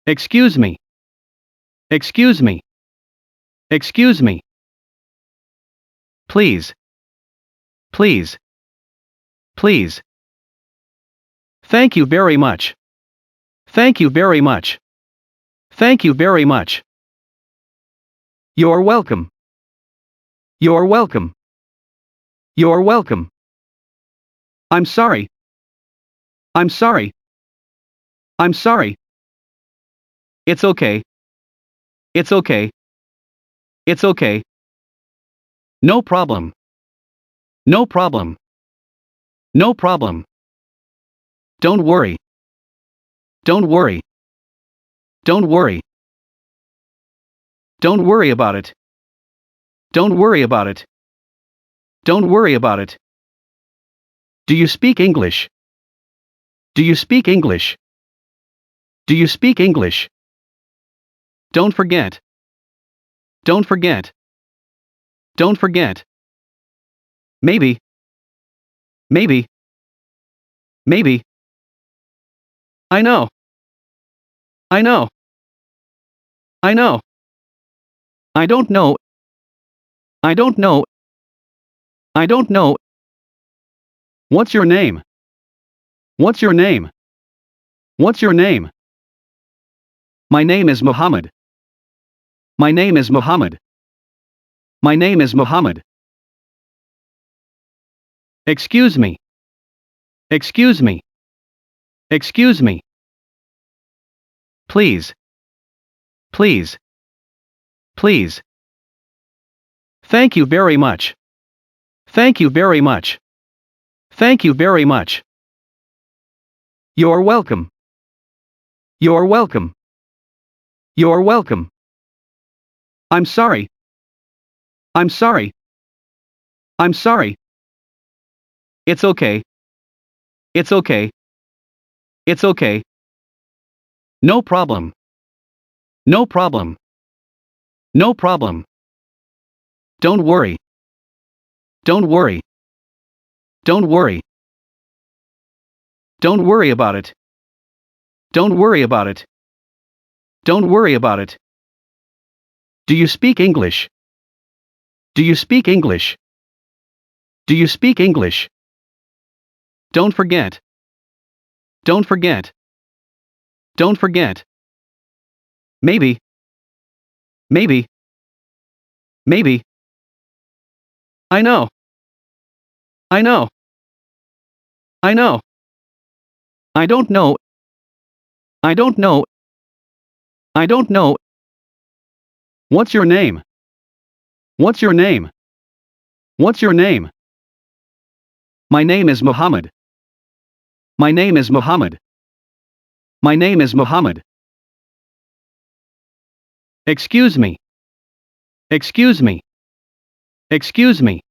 Excuse me. Excuse me. Excuse me. Please. Please. Please. Thank you very much. Thank you very much. Thank you very much. You're welcome. You're welcome. You're welcome. I'm sorry. I'm sorry. I'm sorry. It's okay. It's okay. It's okay. No problem. No problem. No problem. Don't worry. Don't worry. Don't worry. Don't worry about it. Don't worry about it. Don't worry about it. Do you speak English? Do you speak English? Do you speak English? Don't forget. Don't forget. Don't forget. Maybe. Maybe. Maybe. I know. I know. I know. I don't know. I don't know. I don't know. What's your name? What's your name? What's your name? My name is Muhammad. My name is Muhammad. My name is Muhammad. Excuse me. Excuse me. Excuse me. Please. Please. Please. Thank you very much. Thank you very much. Thank you very much. You're welcome. You're welcome. You're welcome. I'm sorry. I'm sorry. I'm sorry. It's okay. It's okay. It's okay. No problem. No problem. No problem. Don't worry. Don't worry. Don't worry. Don't worry about it. Don't worry about it. Don't worry about it. Do you speak English? Do you speak English? Do you speak English? Don't forget. Don't forget. Don't forget. Maybe. Maybe. Maybe. I know. I know. I know. I don't know. I don't know. I don't know. What's your name? What's your name? What's your name? My name is Muhammad. My name is Muhammad. My name is Muhammad. Excuse me. Excuse me. Excuse me.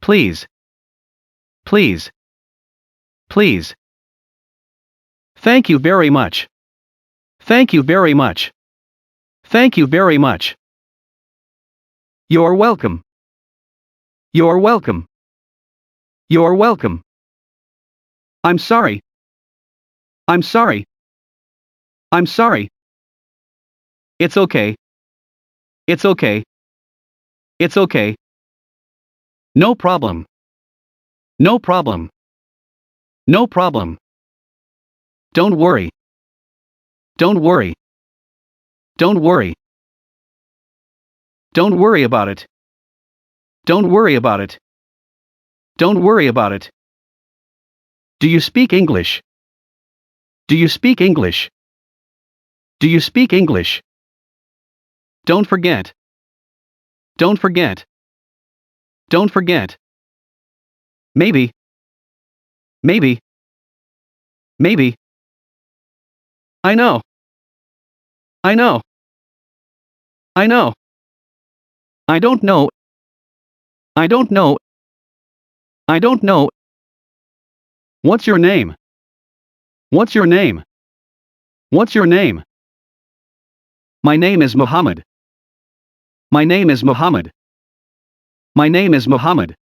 Please. Please. Please. Thank you very much. Thank you very much. Thank you very much. You're welcome. You're welcome. You're welcome. I'm sorry. I'm sorry. I'm sorry. It's okay. It's okay. It's okay. No problem. No problem. No problem. Don't worry. Don't worry. Don't worry. Don't worry about it. Don't worry about it. Don't worry about it. Do you speak English? Do you speak English? Do you speak English? Don't forget. Don't forget. Don't forget. Maybe. Maybe. Maybe. I know. I know. I know. I don't know. I don't know. I don't know. What's your name? What's your name? What's your name? My name is Muhammad. My name is Muhammad. My name is Muhammad.